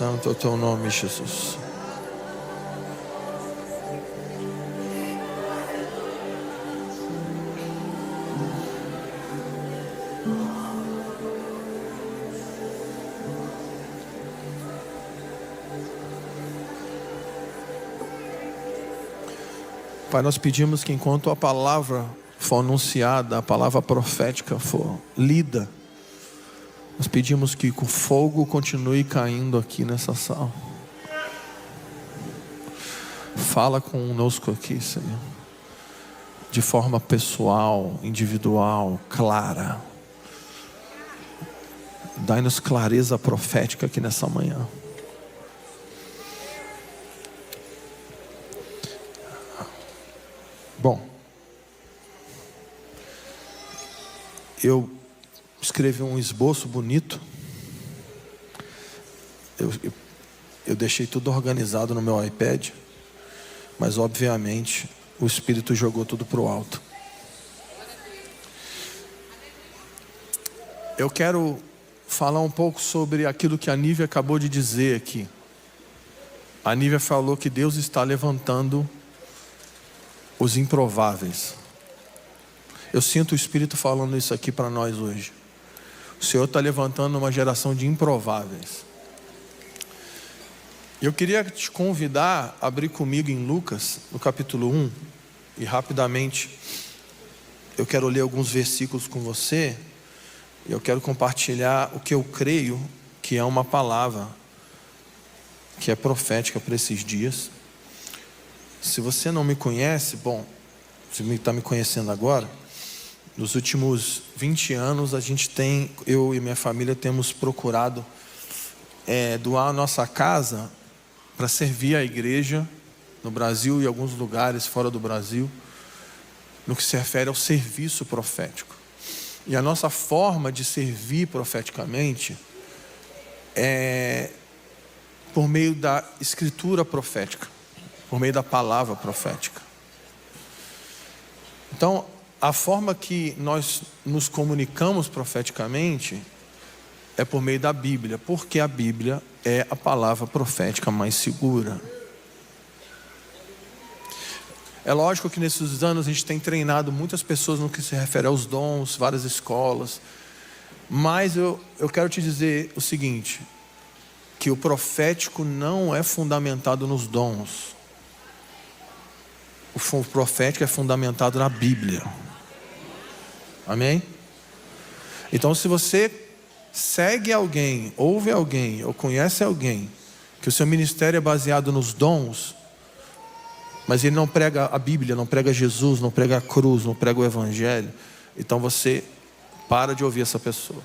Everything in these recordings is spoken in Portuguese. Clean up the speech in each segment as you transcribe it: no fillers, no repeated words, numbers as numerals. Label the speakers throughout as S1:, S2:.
S1: Santo é o teu nome, Jesus. Pai, nós pedimos que enquanto a palavra for anunciada, a palavra profética for lida, nós pedimos que o fogo continue caindo aqui nessa sala. Fala conosco aqui, Senhor, de forma pessoal, individual, clara. Dai-nos clareza profética aqui nessa manhã. Bom, eu escrevi um esboço bonito. Eu deixei tudo organizado no meu iPad, mas obviamente o Espírito jogou tudo para o alto. Eu quero falar um pouco sobre aquilo que a Nívia acabou de dizer aqui. A Nívia falou que Deus está levantando os improváveis. Eu sinto o Espírito falando isso aqui para nós hoje. O Senhor está levantando uma geração de improváveis. Eu queria te convidar a abrir comigo em Lucas, no capítulo 1. E rapidamente eu quero ler alguns versículos com você. E eu quero compartilhar o que eu creio que é uma palavra que é profética para esses dias. Se você não me conhece, bom, você está me conhecendo agora. Nos últimos 20 anos, eu e minha família temos procurado doar a nossa casa para servir a igreja no Brasil e em alguns lugares fora do Brasil, no que se refere ao serviço profético. E a nossa forma de servir profeticamente é por meio da escritura profética, por meio da palavra profética. Então, a forma que nós nos comunicamos profeticamente é por meio da Bíblia, porque a Bíblia é a palavra profética mais segura. É lógico que nesses anos a gente tem treinado muitas pessoas no que se refere aos dons, várias escolas, mas eu quero te dizer o seguinte, que o profético não é fundamentado nos dons. O profético é fundamentado na Bíblia. Amém? Então, se você segue alguém, ouve alguém, ou conhece alguém, que o seu ministério é baseado nos dons, mas ele não prega a Bíblia, não prega Jesus, não prega a cruz, não prega o Evangelho, então você para de ouvir essa pessoa.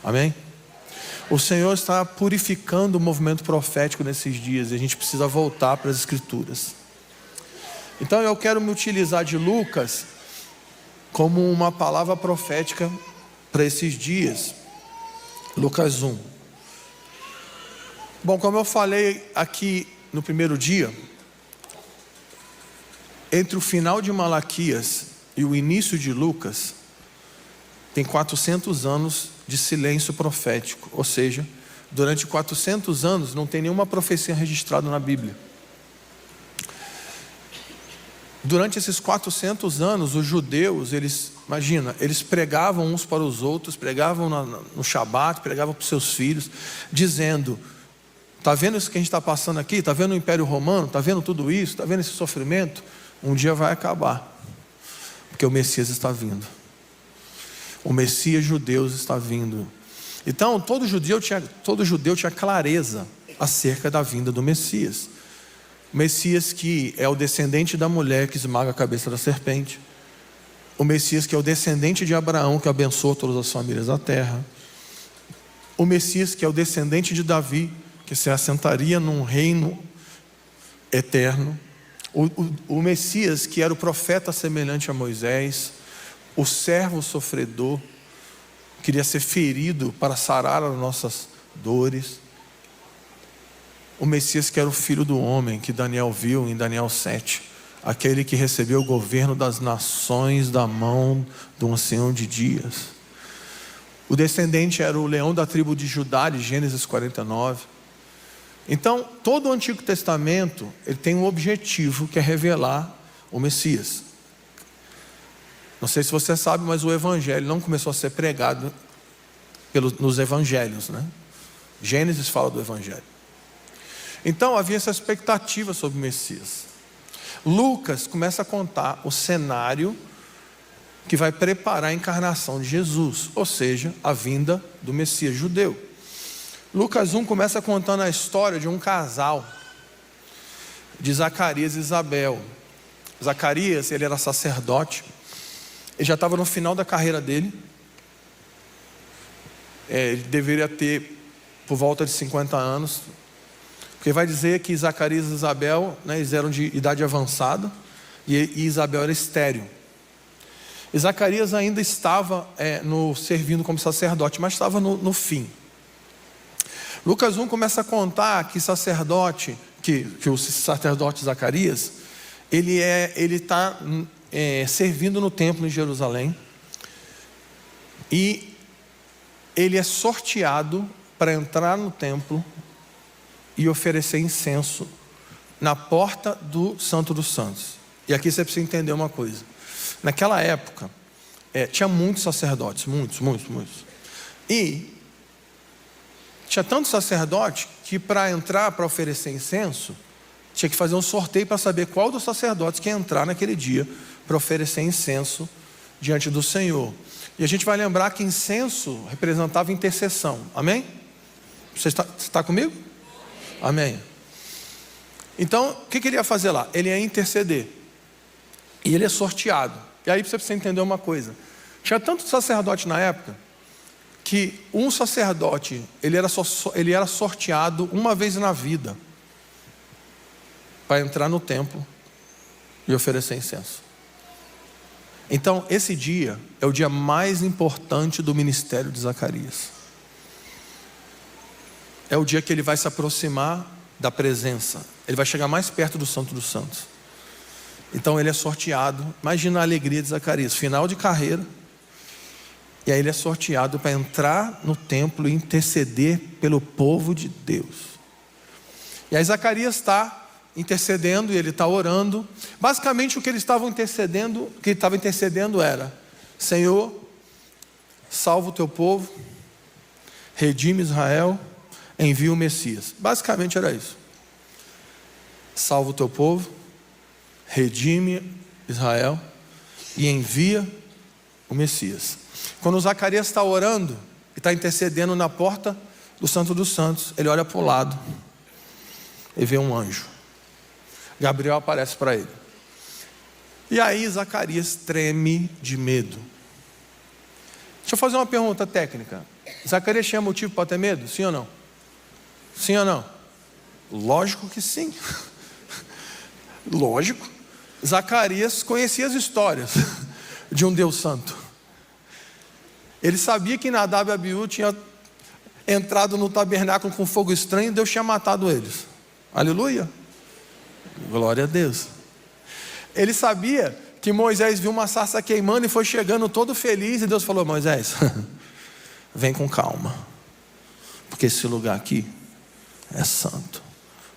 S1: Amém? O Senhor está purificando o movimento profético nesses dias, e a gente precisa voltar para as Escrituras. Então eu quero me utilizar de Lucas como uma palavra profética para esses dias. Lucas 1. Bom, como eu falei aqui no primeiro dia, entre o final de Malaquias e o início de Lucas, tem 400 anos de silêncio profético. Ou seja, durante 400 anos não tem nenhuma profecia registrada na Bíblia. Durante esses 400 anos, os judeus, eles pregavam uns para os outros, pregavam no Shabat, pregavam para os seus filhos, dizendo: está vendo isso que a gente está passando aqui? Está vendo o Império Romano? Está vendo tudo isso? Está vendo esse sofrimento? Um dia vai acabar, porque o Messias está vindo. O Messias judeu está vindo. Então, todo judeu tinha clareza acerca da vinda do Messias. O Messias que é o descendente da mulher que esmaga a cabeça da serpente. O Messias que é o descendente de Abraão, que abençoa todas as famílias da terra. O Messias que é o descendente de Davi, que se assentaria num reino eterno. O Messias que era o profeta semelhante a Moisés. O servo sofredor, queria ser ferido para sarar as nossas dores. O Messias que era o Filho do Homem, que Daniel viu em Daniel 7. Aquele que recebeu o governo das nações da mão do ancião de dias. O descendente era o leão da tribo de Judá, de Gênesis 49. Então, todo o Antigo Testamento, ele tem um objetivo, que é revelar o Messias. Não sei se você sabe, mas o Evangelho não começou a ser pregado nos Evangelhos, né? Gênesis fala do Evangelho. Então, havia essa expectativa sobre o Messias. Lucas começa a contar o cenário que vai preparar a encarnação de Jesus, ou seja, a vinda do Messias judeu. Lucas 1 começa contando a história de um casal, de Zacarias e Isabel. Zacarias, ele era sacerdote, ele já estava no final da carreira dele, ele deveria ter por volta de 50 anos, porque vai dizer que Zacarias e Isabel, né, eles eram de idade avançada, e Isabel era estéril. E Zacarias ainda estava servindo como sacerdote, mas estava no fim. Lucas 1 começa a contar que o sacerdote Zacarias, ele está servindo no templo em Jerusalém, e ele é sorteado para entrar no templo e oferecer incenso na porta do Santo dos Santos. E aqui você precisa entender uma coisa. Naquela época, tinha muitos sacerdotes, muitos. E tinha tanto sacerdote que para entrar, para oferecer incenso, tinha que fazer um sorteio para saber qual dos sacerdotes que ia entrar naquele dia para oferecer incenso diante do Senhor. E a gente vai lembrar que incenso representava intercessão. Amém? Você está comigo? Amém. Então, o que ele ia fazer lá? Ele ia interceder. E ele é sorteado. E aí você precisa entender uma coisa. Tinha tanto sacerdote na época, que um sacerdote, ele era sorteado uma vez na vida, para entrar no templo e oferecer incenso. Então, esse dia é o dia mais importante do ministério de Zacarias. É o dia que ele vai se aproximar da presença. Ele vai chegar mais perto do Santo dos Santos. Então ele é sorteado. Imagina a alegria de Zacarias, final de carreira. E aí ele é sorteado para entrar no templo e interceder pelo povo de Deus. E aí Zacarias está intercedendo e ele está orando. Basicamente o que ele estava intercedendo era: Senhor, salva o teu povo, redime Israel, envia o Messias. Basicamente era isso. Salva o teu povo, redime Israel e envia o Messias. Quando Zacarias está orando e está intercedendo na porta do Santo dos Santos, ele olha para o lado e vê um anjo. Gabriel aparece para ele. E aí Zacarias treme de medo. Deixa eu fazer uma pergunta técnica. Zacarias tinha motivo para ter medo? Sim ou não? Sim ou não? Lógico que sim. Lógico. Zacarias conhecia as histórias de um Deus santo. Ele sabia que Nadab e Abiú tinham entrado no tabernáculo com fogo estranho e Deus tinha matado eles. Aleluia. Glória a Deus. Ele sabia que Moisés viu uma sarça queimando e foi chegando todo feliz, e Deus falou: Moisés, vem com calma, porque esse lugar aqui é santo,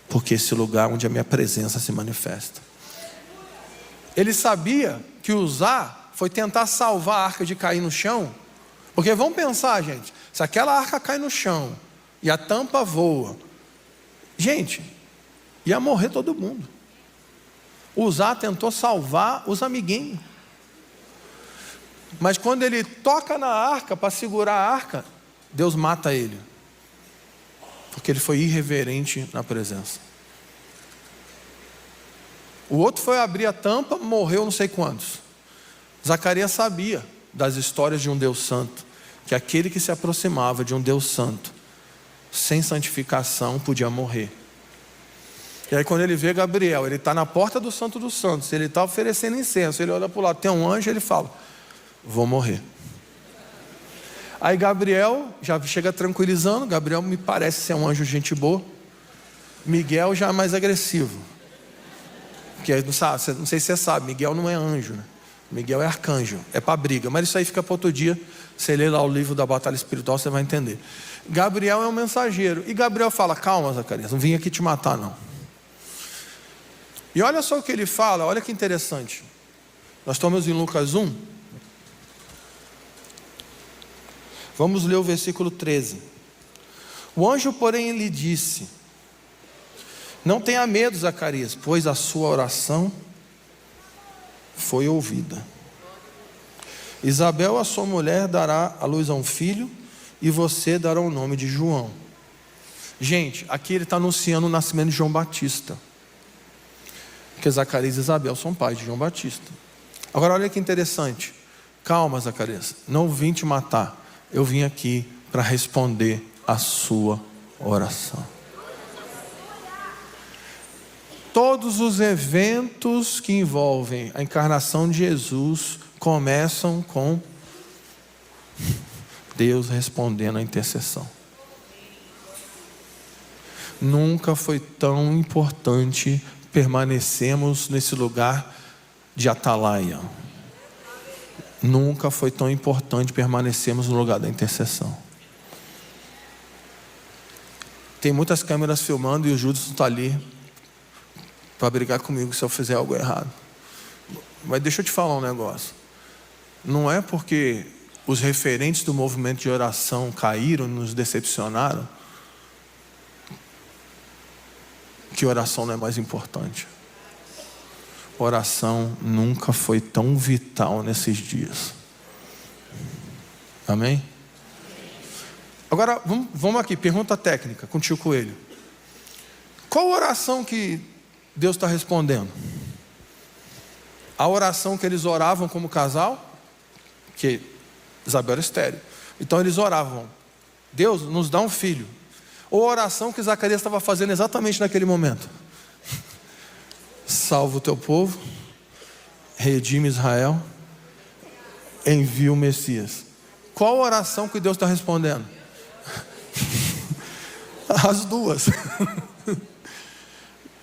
S1: porque esse lugar onde a minha presença se manifesta. Ele sabia que Uzá foi tentar salvar a arca de cair no chão, porque vamos pensar, gente, se aquela arca cai no chão e a tampa voa, gente, ia morrer todo mundo. Uzá tentou salvar os amiguinhos, mas quando ele toca na arca para segurar a arca, Deus mata ele, porque ele foi irreverente na presença. O outro foi abrir a tampa, morreu não sei quantos. Zacarias sabia das histórias de um Deus santo, que aquele que se aproximava de um Deus santo, sem santificação, podia morrer. E aí quando ele vê Gabriel, ele está na porta do Santo dos Santos, ele está oferecendo incenso, ele olha para o lado, tem um anjo, ele fala: vou morrer. Aí Gabriel já chega tranquilizando. Gabriel me parece ser um anjo gente boa. Miguel já é mais agressivo, porque não sei se você sabe, Miguel não é anjo, né? Miguel é arcanjo, é para briga, mas isso aí fica para outro dia. Você lê lá o livro da batalha espiritual, você vai entender. Gabriel é um mensageiro. E Gabriel fala: calma, Zacarias, não vim aqui te matar não. E olha só o que ele fala, olha que interessante. Nós estamos em Lucas 1. Vamos ler o versículo 13. O anjo, porém, lhe disse: não tenha medo, Zacarias, pois a sua oração foi ouvida. Isabel, a sua mulher, dará à luz a um filho, e você dará o nome de João. Gente, aqui ele está anunciando o nascimento de João Batista, porque Zacarias e Isabel são pais de João Batista. Agora olha que interessante. Calma, Zacarias, não vim te matar, eu vim aqui para responder a sua oração. Todos os eventos que envolvem a encarnação de Jesus começam com Deus respondendo à intercessão. Nunca foi tão importante permanecermos nesse lugar de atalaia. Nunca foi tão importante permanecermos no lugar da intercessão. Tem muitas câmeras filmando e o Judas está ali para brigar comigo se eu fizer algo errado. Mas deixa eu te falar um negócio. Não é porque os referentes do movimento de oração caíram, nos decepcionaram, que oração não é mais importante. Oração nunca foi tão vital nesses dias. Amém? Agora, vamos aqui, pergunta técnica com o tio Coelho. Qual oração que Deus está respondendo? A oração que eles oravam como casal, que Isabel era estéril. Então eles oravam: Deus, nos dá um filho. Ou a oração que Zacarias estava fazendo exatamente naquele momento: salva o teu povo, redime Israel, envia o Messias. Qual a oração que Deus está respondendo? As duas.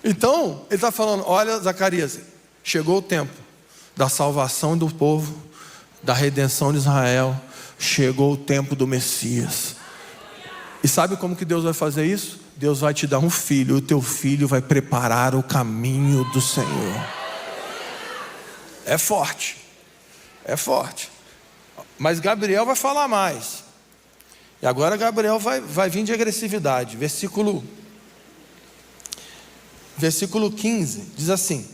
S1: Então, ele está falando: olha, Zacarias, chegou o tempo da salvação do povo, da redenção de Israel. Chegou o tempo do Messias. E sabe como que Deus vai fazer isso? Deus vai te dar um filho, o teu filho vai preparar o caminho do Senhor. É forte. É forte. Mas Gabriel vai falar mais. E agora Gabriel vai vir de agressividade. Versículo 15 diz assim: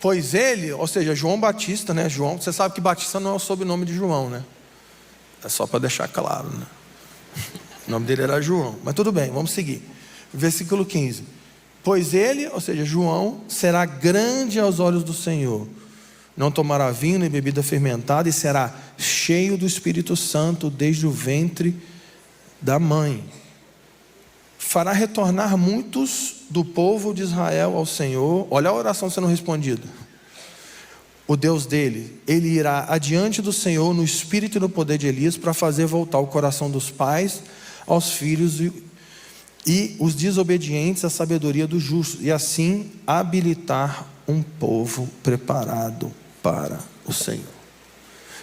S1: pois ele, ou seja, João Batista, né? João, você sabe que Batista não é o sobrenome de João, né? É só para deixar claro, né? O nome dele era João, mas tudo bem, vamos seguir. Versículo 15: pois ele, ou seja, João, será grande aos olhos do Senhor, não tomará vinho nem bebida fermentada, e será cheio do Espírito Santo desde o ventre da mãe. Fará retornar muitos do povo de Israel ao Senhor. Olha a oração sendo respondida. O Deus dele, ele irá adiante do Senhor no espírito e no poder de Elias, para fazer voltar o coração dos pais aos filhos e os desobedientes à sabedoria do justo, e assim habilitar um povo preparado para o Senhor.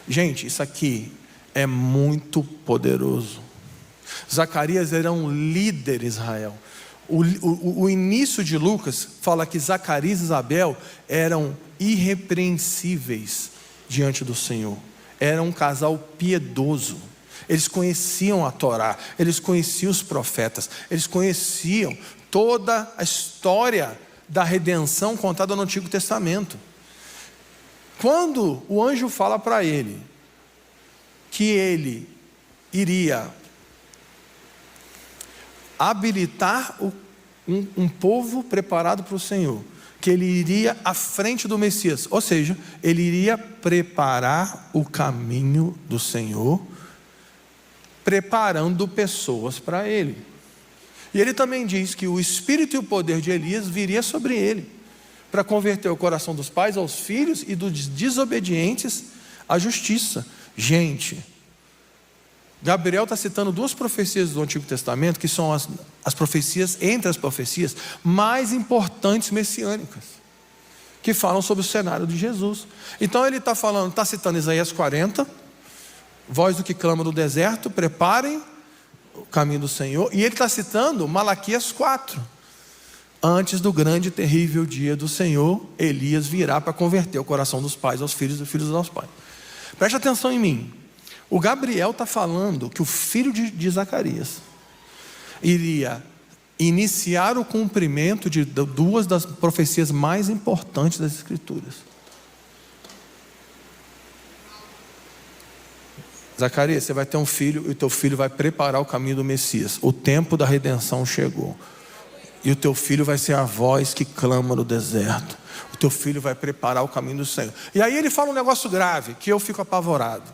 S1: Gente, isso aqui é muito poderoso. Zacarias era um líder em Israel. O início de Lucas fala que Zacarias e Isabel eram irrepreensíveis diante do Senhor. Era um casal piedoso. Eles conheciam a Torá, eles conheciam os profetas, eles conheciam toda a história da redenção contada no Antigo Testamento. Quando o anjo fala para ele que ele iria habilitar um povo preparado para o Senhor, que ele iria à frente do Messias, ou seja, ele iria preparar o caminho do Senhor, preparando pessoas para ele. E ele também diz que o espírito e o poder de Elias viria sobre ele, para converter o coração dos pais aos filhos e dos desobedientes à justiça. Gente, Gabriel está citando duas profecias do Antigo Testamento, que são as profecias, entre as profecias mais importantes messiânicas, que falam sobre o cenário de Jesus. Então ele está citando Isaías 40, Voz do que clama no deserto, preparem o caminho do Senhor. E ele está citando Malaquias 4. Antes do grande e terrível dia do Senhor, Elias virá para converter o coração dos pais aos filhos e dos filhos aos pais. Preste atenção em mim. O Gabriel está falando que o filho de Zacarias iria iniciar o cumprimento de duas das profecias mais importantes das Escrituras. Zacarias, você vai ter um filho e o teu filho vai preparar o caminho do Messias. O tempo da redenção chegou. E o teu filho vai ser a voz que clama no deserto. O teu filho vai preparar o caminho do Senhor. E aí ele fala um negócio grave, que eu fico apavorado.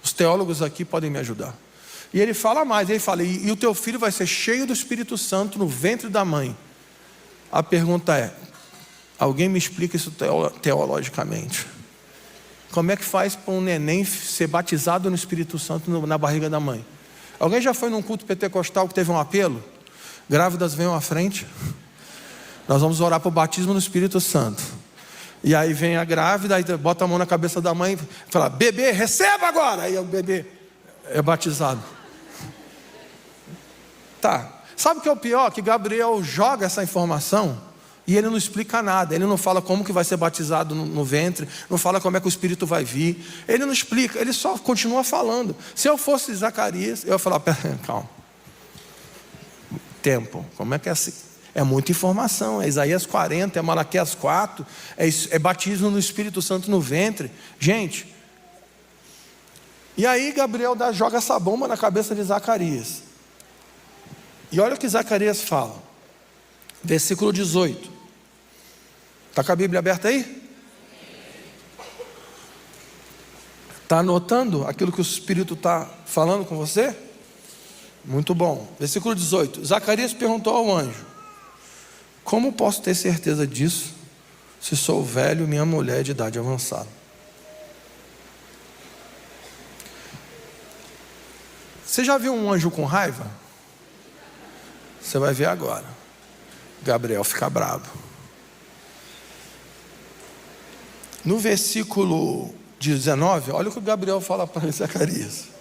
S1: Os teólogos aqui podem me ajudar. E ele fala mais, ele fala, e o teu filho vai ser cheio do Espírito Santo no ventre da mãe. A pergunta é, alguém me explica isso teologicamente? Como é que faz para um neném ser batizado no Espírito Santo na barriga da mãe? Alguém já foi num culto pentecostal que teve um apelo? Grávidas venham à frente. Nós vamos orar para o batismo no Espírito Santo. E aí vem a grávida, aí bota a mão na cabeça da mãe e fala, bebê, receba agora. Aí o bebê é batizado. Tá. Sabe o que é o pior? Que Gabriel joga essa informação e ele não explica nada. Ele não fala como que vai ser batizado no ventre, não fala como é que o Espírito vai vir. Ele não explica, ele só continua falando. Se eu fosse Zacarias, eu ia falar, calma. Tempo, como é que é assim? É muita informação, é Isaías 40, é Malaquias 4, é batismo no Espírito Santo no ventre. Gente, e aí Gabriel joga essa bomba na cabeça de Zacarias. E olha o que Zacarias fala, versículo 18. Está com a Bíblia aberta aí? Está anotando aquilo que o Espírito está falando com você? Muito bom. Versículo 18. Zacarias perguntou ao anjo, como posso ter certeza disso, se sou velho e minha mulher de idade avançada? Você já viu um anjo com raiva? Você vai ver agora. Gabriel fica bravo. No versículo 19, olha o que o Gabriel fala para Zacarias.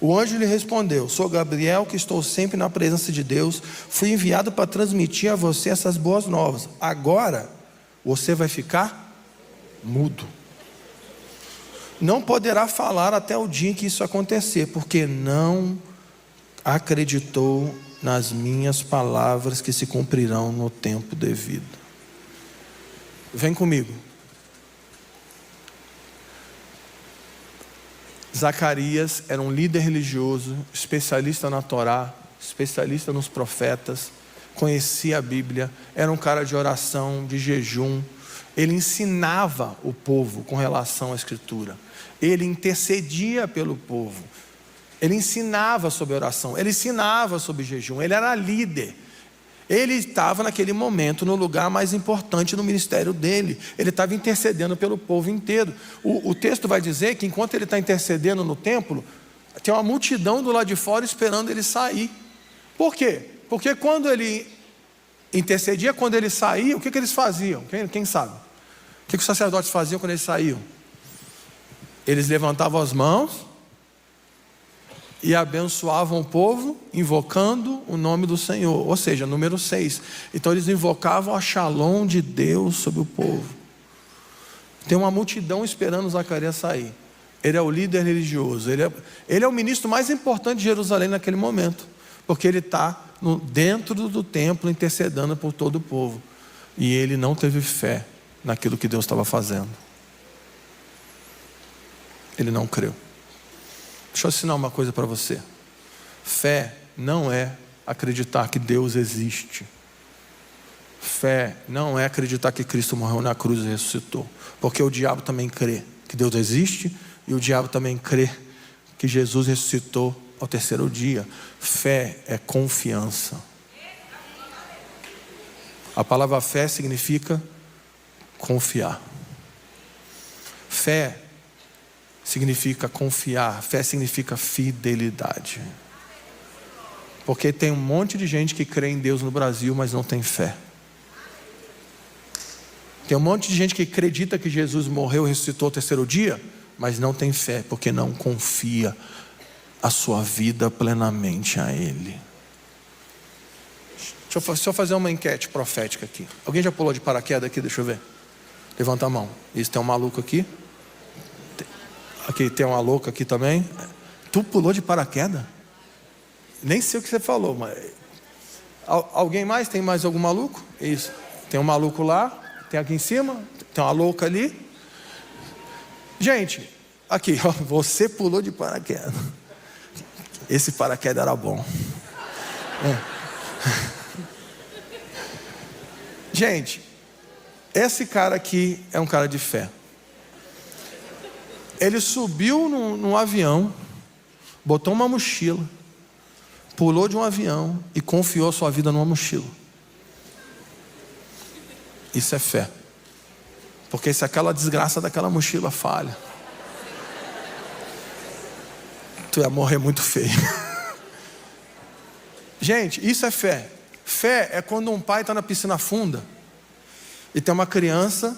S1: O anjo lhe respondeu, sou Gabriel, que estou sempre na presença de Deus, fui enviado para transmitir a você essas boas novas. Agora, você vai ficar mudo. Não poderá falar até o dia em que isso acontecer, porque não acreditou nas minhas palavras que se cumprirão no tempo devido. Vem comigo. Zacarias era um líder religioso, especialista na Torá, especialista nos profetas, conhecia a Bíblia, era um cara de oração, de jejum. Ele ensinava o povo com relação à Escritura. Ele intercedia pelo povo. Ele ensinava sobre oração, ele ensinava sobre jejum, ele era líder. Ele estava naquele momento no lugar mais importante no ministério dele. Ele estava intercedendo pelo povo inteiro. O texto vai dizer que enquanto ele está intercedendo no templo, tem uma multidão do lado de fora esperando ele sair. Por quê? Porque quando ele intercedia, quando ele saía, o que eles faziam? Quem sabe? O que os sacerdotes faziam quando eles saíam? Eles levantavam as mãos e abençoavam o povo, invocando o nome do Senhor. Ou seja, número 6. Então eles invocavam a Shalom de Deus sobre o povo. Tem uma multidão esperando Zacarias sair. Ele é o líder religioso. Ele é o ministro mais importante de Jerusalém naquele momento. Porque ele está dentro do templo intercedendo por todo o povo. E ele não teve fé naquilo que Deus estava fazendo. Ele não creu. Deixa eu ensinar uma coisa para você. Fé não é acreditar que Deus existe. Fé não é acreditar que Cristo morreu na cruz e ressuscitou. Porque o diabo também crê que Deus existe e o diabo também crê que Jesus ressuscitou ao terceiro dia. Fé é confiança. A palavra fé significa confiar. Fé significa confiar, fé significa fidelidade. Porque tem um monte de gente que crê em Deus no Brasil, mas não tem fé. Tem um monte de gente que acredita que Jesus morreu e ressuscitou ao terceiro dia, mas não tem fé porque não confia a sua vida plenamente a Ele. Deixa eu fazer uma enquete profética aqui. Alguém já pulou de paraquedas aqui? Deixa eu ver. Levanta a mão. Isso, tem um maluco aqui. Aqui tem uma louca aqui também. Tu pulou de paraquedas? Nem sei o que você falou, mas... Alguém mais? Tem mais algum maluco? Isso. Tem um maluco lá. Tem aqui em cima. Tem uma louca ali. Gente, aqui, ó, você pulou de paraquedas. Esse paraquedas era bom. Gente, esse cara aqui é um cara de fé. Ele subiu num avião, botou uma mochila, pulou de um avião e confiou a sua vida numa mochila. Isso é fé. Porque se aquela desgraça daquela mochila falha, tu ia morrer muito feio. Gente, isso é fé. Fé é quando um pai está na piscina funda e tem uma criança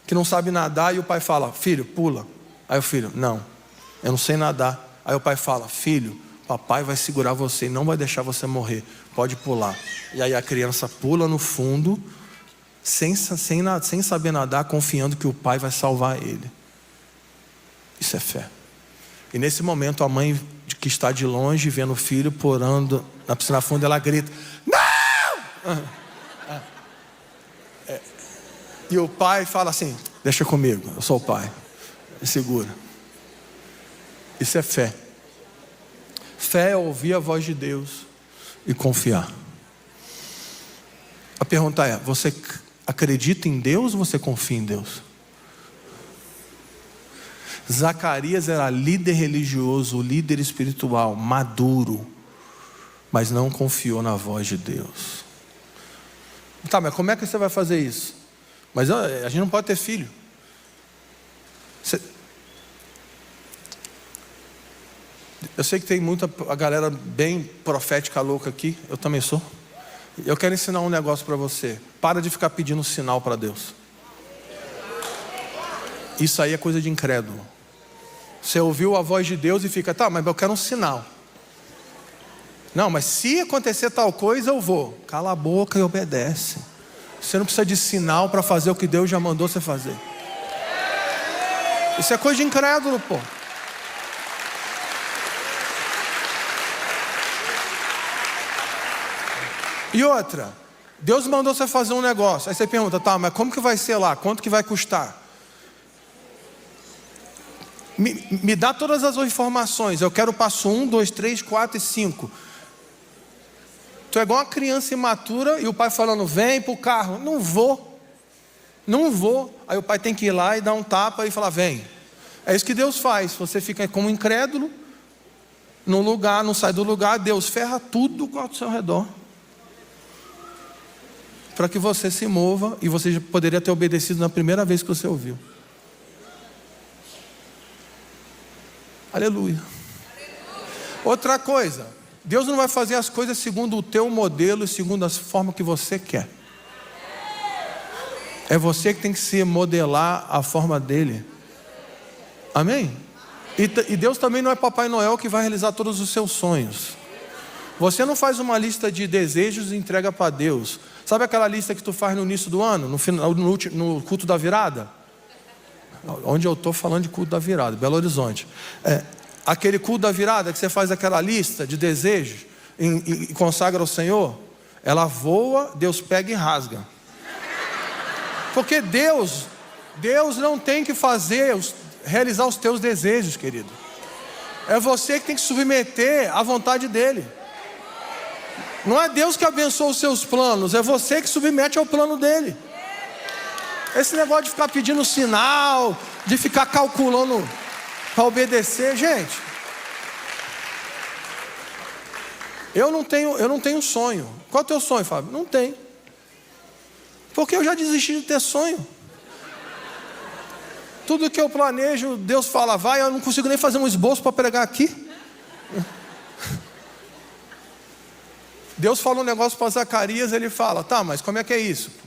S1: que não sabe nadar e o pai fala: filho, pula. Aí o filho: não, eu não sei nadar. Aí o pai fala: filho, papai vai segurar você e não vai deixar você morrer, pode pular. E aí a criança pula no fundo sem saber nadar, confiando que o pai vai salvar ele. Isso é fé. E nesse momento a mãe que está de longe vendo o filho pulando na piscina funda, ela grita: não! E o pai fala assim: deixa comigo, eu sou o pai, me segura. Isso é fé. Fé é ouvir a voz de Deus e confiar. A pergunta é: você acredita em Deus ou você confia em Deus? Zacarias era líder religioso, líder espiritual, maduro, mas não confiou na voz de Deus. Tá, mas como é que você vai fazer isso? Mas a gente não pode ter filho. Eu sei que tem muita a galera bem profética louca aqui. Eu também sou. Eu quero ensinar um negócio para você. Para de ficar pedindo sinal para Deus. Isso aí é coisa de incrédulo. Você ouviu a voz de Deus e fica: tá, mas eu quero um sinal. Não, mas se acontecer tal coisa eu vou. Cala a boca e obedece. Você não precisa de sinal para fazer o que Deus já mandou você fazer. Isso é coisa de incrédulo, pô. E outra, Deus mandou você fazer um negócio. Aí você pergunta: tá, mas como que vai ser lá? Quanto que vai custar? Me dá todas as informações. Eu quero o passo 1, 2, 3, 4 e 5. Tu é igual uma criança imatura e o pai falando: vem pro carro. Não vou. Não vou. Aí o pai tem que ir lá e dar um tapa e falar: vem. É isso que Deus faz. Você fica como incrédulo no lugar, não sai do lugar. Deus ferra tudo ao seu redor para que você se mova. E você já poderia ter obedecido na primeira vez que você ouviu. Aleluia. Outra coisa, Deus não vai fazer as coisas segundo o teu modelo e segundo a forma que você quer. É você que tem que se modelar a forma dele. Amém? E Deus também não é Papai Noel que vai realizar todos os seus sonhos. Você não faz uma lista de desejos e entrega para Deus. Sabe aquela lista que tu faz no início do ano, no culto da virada? Onde eu estou falando de culto da virada, Belo Horizonte. Aquele culto da virada que você faz aquela lista de desejos e consagra ao Senhor, ela voa, Deus pega e rasga. Porque Deus não tem que realizar os teus desejos, querido. É você que tem que submeter à vontade dele. Não é Deus que abençoa os seus planos, é você que submete ao plano dele. Esse negócio de ficar pedindo sinal, de ficar calculando para obedecer, gente. Eu não tenho sonho. Qual é o teu sonho, Fábio? Não tem. Porque eu já desisti de ter sonho. Tudo que eu planejo, Deus fala: vai, eu não consigo nem fazer um esboço para pregar aqui. Deus fala um negócio para Zacarias, ele fala: tá, mas como é que é isso?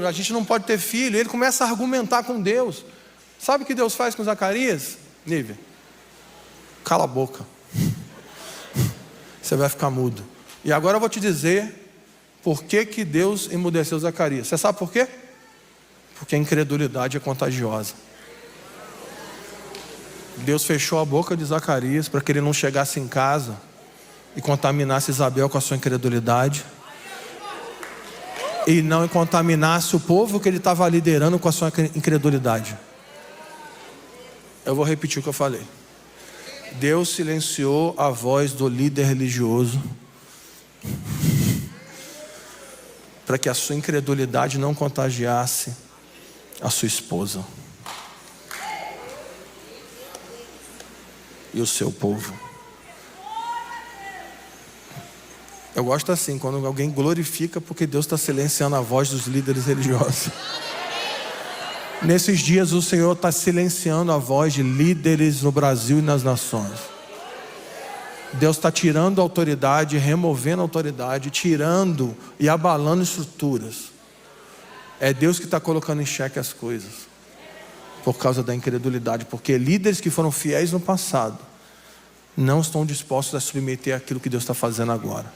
S1: A gente não pode ter filho. Ele começa a argumentar com Deus. Sabe o que Deus faz com Zacarias? Nívia, cala a boca. Você vai ficar mudo. E agora eu vou te dizer por que Deus emudeceu Zacarias. Você sabe por quê? Porque a incredulidade é contagiosa. Deus fechou a boca de Zacarias para que ele não chegasse em casa e contaminasse Isabel com a sua incredulidade, e não contaminasse o povo que ele estava liderando com a sua incredulidade. Eu vou repetir o que eu falei. Deus silenciou a voz do líder religioso para que a sua incredulidade não contagiasse a sua esposa e o seu povo. Eu gosto assim, quando alguém glorifica porque Deus está silenciando a voz dos líderes religiosos. Nesses dias o Senhor está silenciando a voz de líderes no Brasil e nas nações. Deus está tirando a autoridade, removendo a autoridade, tirando e abalando estruturas. É Deus que está colocando em xeque as coisas, por causa da incredulidade, porque líderes que foram fiéis no passado não estão dispostos a submeter aquilo que Deus está fazendo agora.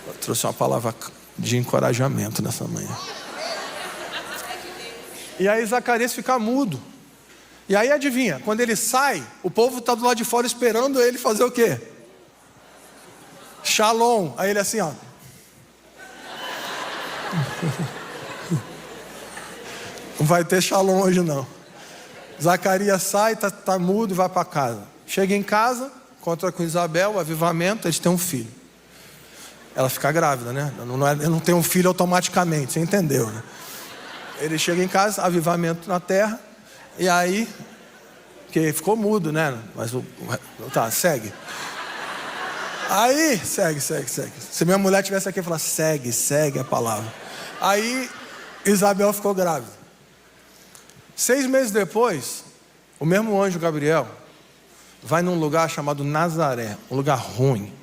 S1: Eu trouxe uma palavra de encorajamento nessa manhã. E aí Zacarias fica mudo. E aí adivinha, quando ele sai, o povo está do lado de fora esperando ele fazer o quê? Shalom. Aí ele assim, ó. Não vai ter shalom hoje não. Zacarias sai, tá mudo e vai para casa. Chega em casa, encontra com Isabel, o avivamento, eles têm um filho. Ela fica grávida, né? Não tem um filho automaticamente, você entendeu, né? Ele chega em casa, avivamento na terra. E aí, que ficou mudo, né? Mas tá, segue. Aí, segue. Se minha mulher estivesse aqui, eu ia falar, segue a palavra. Aí, Isabel ficou grávida. 6 meses depois, o mesmo anjo Gabriel vai num lugar chamado Nazaré. Um lugar ruim.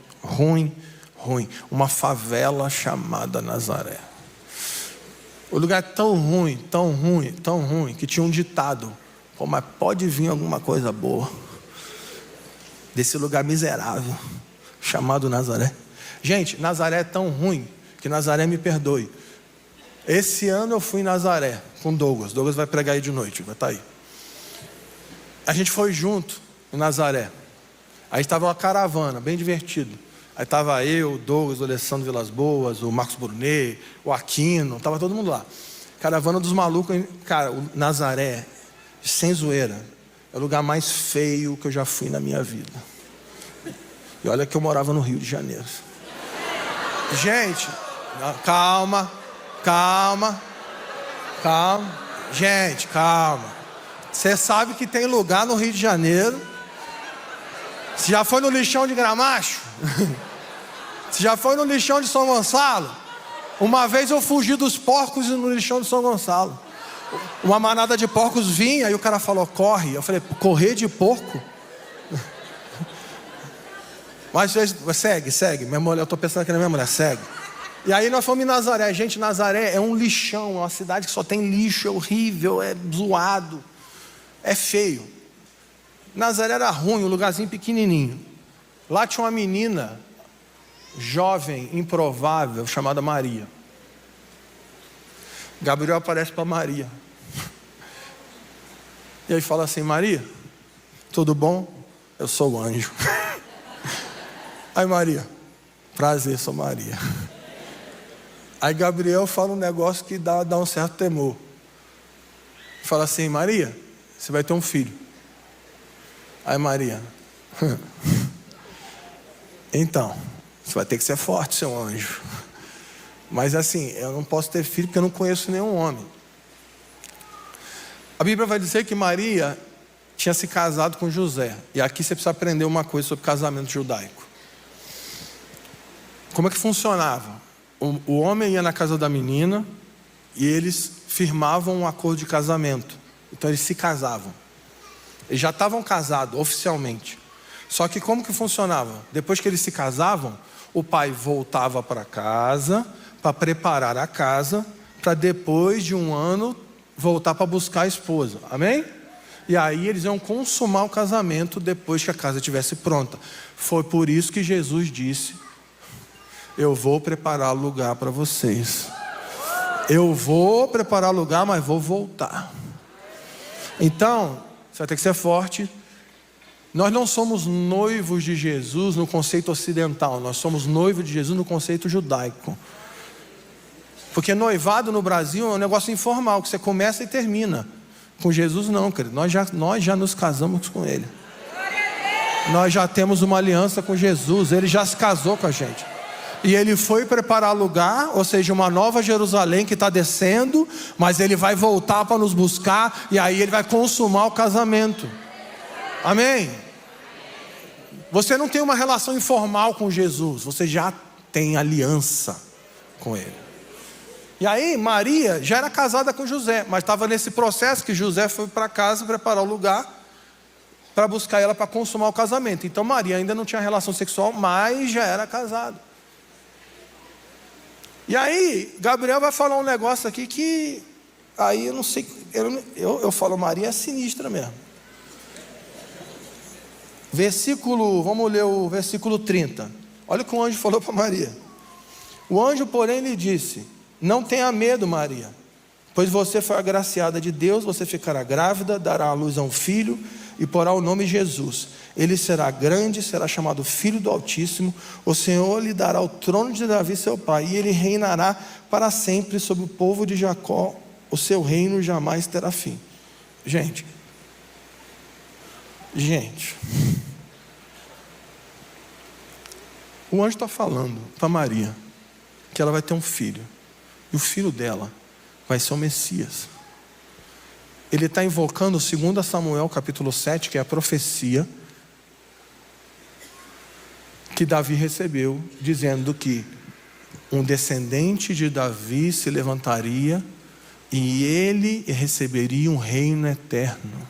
S1: Uma favela chamada Nazaré. O lugar é tão ruim, que tinha um ditado. Pô, mas pode vir alguma coisa boa desse lugar miserável chamado Nazaré. Gente, Nazaré é tão ruim que Nazaré me perdoe. Esse ano eu fui em Nazaré com Douglas. Douglas vai pregar aí de noite, vai estar aí. A gente foi junto em Nazaré. Aí estava uma caravana, bem divertido. Aí estava eu, o Douglas, o Alessandro Vilas Boas, o Marcos Brunet, o Aquino, estava todo mundo lá. Caravana dos malucos. Cara, o Nazaré, sem zoeira, é o lugar mais feio que eu já fui na minha vida. E olha que eu morava no Rio de Janeiro. Gente, calma. Gente, calma. Você sabe que tem lugar no Rio de Janeiro. Você já foi no lixão de Gramacho? Você já foi no lixão de São Gonçalo? Uma vez eu fugi dos porcos no lixão de São Gonçalo. Uma manada de porcos vinha e o cara falou, corre. Eu falei, correr de porco? Mas segue. Minha mulher, eu estou pensando aqui na minha mulher, segue. E aí nós fomos em Nazaré. Gente, Nazaré é um lixão, é uma cidade que só tem lixo, é horrível, é zoado, é feio. Nazaré era ruim, um lugarzinho pequenininho. Lá tinha uma menina jovem, improvável, chamada Maria. Gabriel aparece para Maria. E aí fala assim, Maria, tudo bom? Eu sou o anjo. Aí Maria, prazer, sou Maria. Aí Gabriel fala um negócio que dá um certo temor. Fala assim, Maria, você vai ter um filho. Aí Maria, então, você vai ter que ser forte, seu anjo. Mas assim, eu não posso ter filho porque eu não conheço nenhum homem. A Bíblia vai dizer que Maria tinha se casado com José. E aqui você precisa aprender uma coisa sobre casamento judaico. Como é que funcionava? O homem ia na casa da menina e eles firmavam um acordo de casamento. Então eles se casavam. Eles já estavam casados oficialmente. Só que como que funcionava? Depois que eles se casavam, o pai voltava para casa para preparar a casa para depois de um ano voltar para buscar a esposa. Amém? E aí eles iam consumar o casamento depois que a casa estivesse pronta. Foi por isso que Jesus disse: eu vou preparar lugar para vocês. Eu vou preparar lugar, mas vou voltar. Então, você vai ter que ser forte. Nós não somos noivos de Jesus no conceito ocidental. Nós somos noivos de Jesus no conceito judaico. Porque noivado no Brasil é um negócio informal, que você começa e termina. Com Jesus não, querido. Nós já nos casamos com Ele. Nós já temos uma aliança com Jesus. Ele já se casou com a gente. E Ele foi preparar lugar, ou seja, uma nova Jerusalém que está descendo, mas Ele vai voltar para nos buscar, e aí Ele vai consumar o casamento. Amém? Você não tem uma relação informal com Jesus, você já tem aliança com Ele. E aí Maria já era casada com José, mas estava nesse processo que José foi para casa preparar o lugar para buscar ela para consumar o casamento. Então Maria ainda não tinha relação sexual, mas já era casada. E aí Gabriel vai falar um negócio aqui que aí eu não sei, eu falo, Maria é sinistra mesmo. Vamos ler o versículo 30. Olha o que o anjo falou para Maria. O anjo, porém, lhe disse: não tenha medo, Maria, pois você foi agraciada de Deus, você ficará grávida, dará à luz a um filho e porá o nome Jesus. Ele será grande, será chamado Filho do Altíssimo. O Senhor lhe dará o trono de Davi, seu pai, e ele reinará para sempre sobre o povo de Jacó. O seu reino jamais terá fim. Gente, o anjo está falando para Maria que ela vai ter um filho, e o filho dela vai ser o Messias. Ele está invocando 2 Samuel capítulo 7, que é a profecia que Davi recebeu, dizendo que um descendente de Davi se levantaria e ele receberia um reino eterno.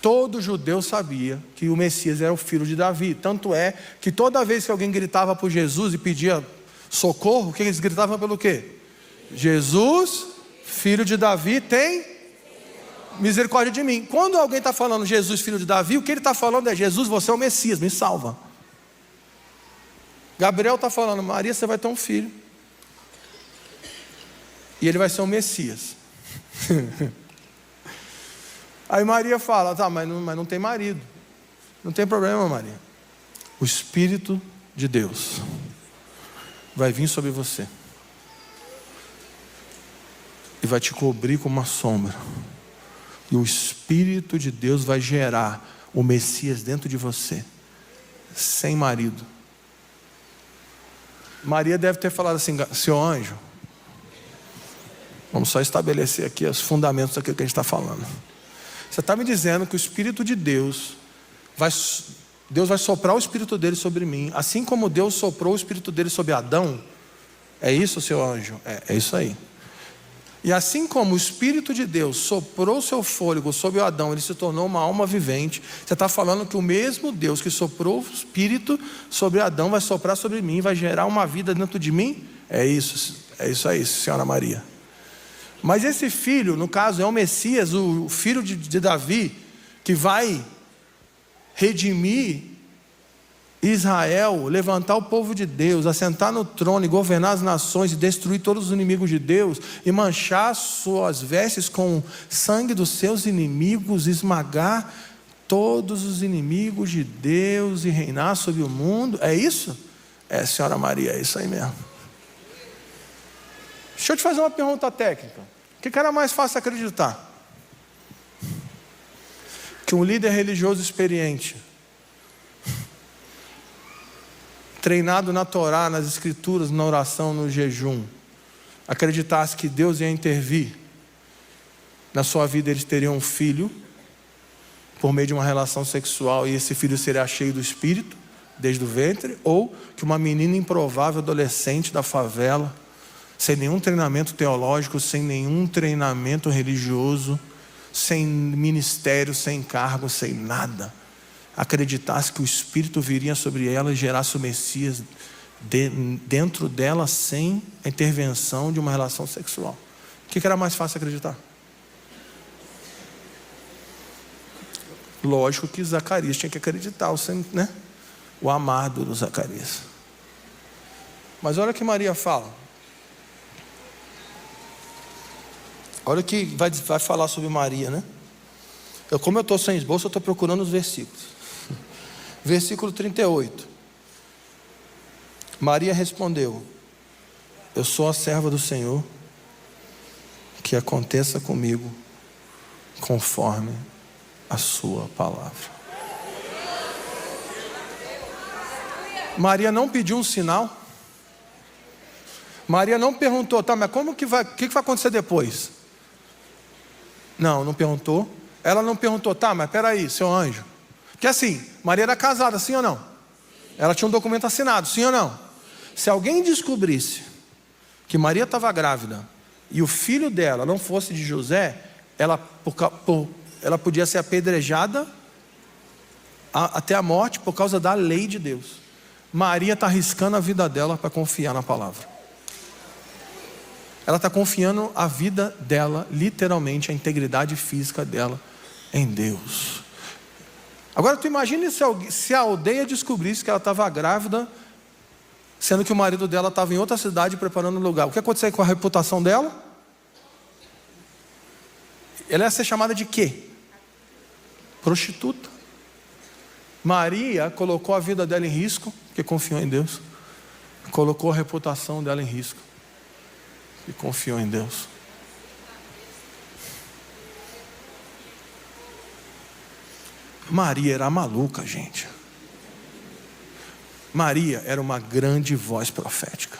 S1: Todo judeu sabia que o Messias era o filho de Davi. Tanto é que toda vez que alguém gritava por Jesus e pedia socorro, o que eles gritavam pelo quê? Jesus, filho de Davi, tem misericórdia de mim. Quando alguém está falando Jesus, filho de Davi, o que ele está falando é: Jesus, você é o Messias, me salva. Gabriel está falando: Maria, você vai ter um filho, e ele vai ser o Messias. Aí Maria fala: tá, mas não tem marido. Não tem problema, Maria. O Espírito de Deus vai vir sobre você e vai te cobrir com uma sombra. E o Espírito de Deus vai gerar o Messias dentro de você, sem marido. Maria deve ter falado assim: seu anjo, vamos só estabelecer aqui os fundamentos daquilo que a gente está falando. Você está me dizendo que o Espírito de Deus vai soprar o Espírito dele sobre mim, assim como Deus soprou o Espírito dele sobre Adão? É isso, seu anjo? É isso aí. E assim como o Espírito de Deus soprou o seu fôlego sobre o Adão, ele se tornou uma alma vivente. Você está falando que o mesmo Deus que soprou o Espírito sobre Adão vai soprar sobre mim, vai gerar uma vida dentro de mim? É isso aí, senhora Maria. Mas esse filho, no caso, é o Messias, o filho de Davi, que vai redimir Israel, levantar o povo de Deus, assentar no trono e governar as nações e destruir todos os inimigos de Deus e manchar suas vestes com o sangue dos seus inimigos, esmagar todos os inimigos de Deus e reinar sobre o mundo. É isso? É, senhora Maria, é isso aí mesmo. Deixa eu te fazer uma pergunta técnica. O que era mais fácil acreditar? Que um líder religioso experiente, treinado na Torá, nas escrituras, na oração, no jejum, acreditasse que Deus ia intervir na sua vida, eles teriam um filho por meio de uma relação sexual, e esse filho seria cheio do Espírito desde o ventre, ou que uma menina improvável, adolescente da favela, sem nenhum treinamento teológico, sem nenhum treinamento religioso, sem ministério, sem cargo, sem nada, acreditasse que o Espírito viria sobre ela e gerasse o Messias dentro dela sem a intervenção de uma relação sexual. O que era mais fácil acreditar? Lógico que Zacarias tinha que acreditar, né? O amado do Zacarias. Mas olha o que Maria fala. Olha o que vai falar sobre Maria, né? Como eu estou sem esboço, eu estou procurando os versículos. Versículo 38. Maria respondeu: eu sou a serva do Senhor, que aconteça comigo conforme a sua palavra. Maria não pediu um sinal. Maria não perguntou, tá, mas como que vai, o que vai acontecer depois? Não perguntou. Ela não perguntou, tá, mas peraí, seu anjo. Porque assim, Maria era casada, sim ou não? Ela tinha um documento assinado, sim ou não? Se alguém descobrisse que Maria estava grávida e o filho dela não fosse de José, ela podia ser apedrejada até a morte por causa da lei de Deus. Maria está arriscando a vida dela para confiar na palavra. Ela está confiando a vida dela, literalmente, a integridade física dela em Deus. Agora tu imagine se a aldeia descobrisse que ela estava grávida, sendo que o marido dela estava em outra cidade preparando um lugar. O que aconteceria com a reputação dela? Ela ia ser chamada de quê? Prostituta. Maria colocou a vida dela em risco, porque confiou em Deus. Colocou a reputação dela em risco e confiou em Deus. Maria era maluca, gente. Maria era uma grande voz profética.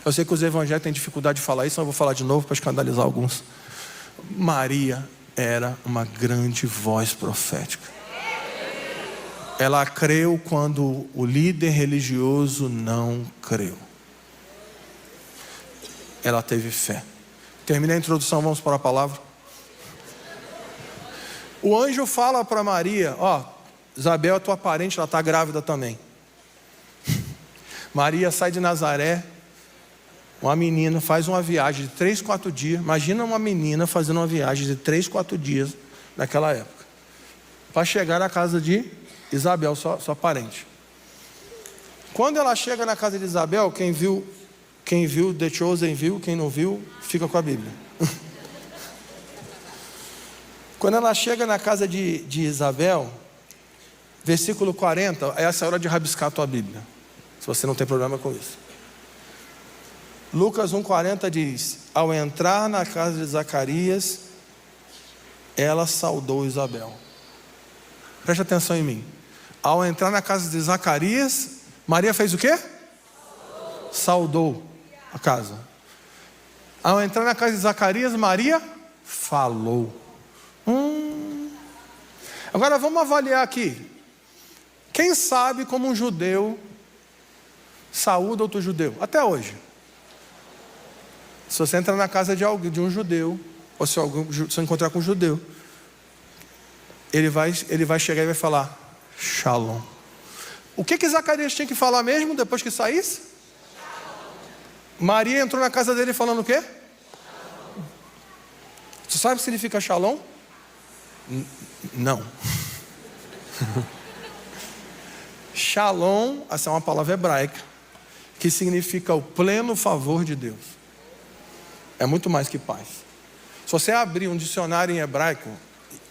S1: Eu sei que os evangélicos têm dificuldade de falar isso, mas eu vou falar de novo para escandalizar alguns. Maria era uma grande voz profética. Ela creu quando o líder religioso não creu. Ela teve fé. Terminei a introdução, vamos para a palavra. O anjo fala para Maria: ó, Isabel é tua parente, ela está grávida também. Maria sai de Nazaré, uma menina faz uma viagem de 3, 4 dias. Imagina uma menina fazendo uma viagem de 3, 4 dias naquela época, para chegar na casa de Isabel, sua parente. Quando ela chega na casa de Isabel, quem viu The Chosen viu, quem não viu, fica com a Bíblia. Quando ela chega na casa de Isabel, versículo 40, é essa hora de rabiscar a tua Bíblia, se você não tem problema com isso. Lucas 1,40 diz: ao entrar na casa de Zacarias, ela saudou Isabel. Preste atenção em mim. Ao entrar na casa de Zacarias, Maria fez o quê? Saudou a casa. Ao entrar na casa de Zacarias, Maria falou. Agora vamos avaliar aqui. Quem sabe como um judeu saúda outro judeu? Até hoje. Se você entrar na casa de um judeu, ou se você encontrar com um judeu, ele vai chegar e vai falar Shalom. O que Zacarias tinha que falar mesmo depois que saísse? Maria entrou na casa dele falando o quê? Você sabe o que significa Shalom? Não. Shalom, essa é uma palavra hebraica que significa o pleno favor de Deus. É muito mais que paz. Se você abrir um dicionário em hebraico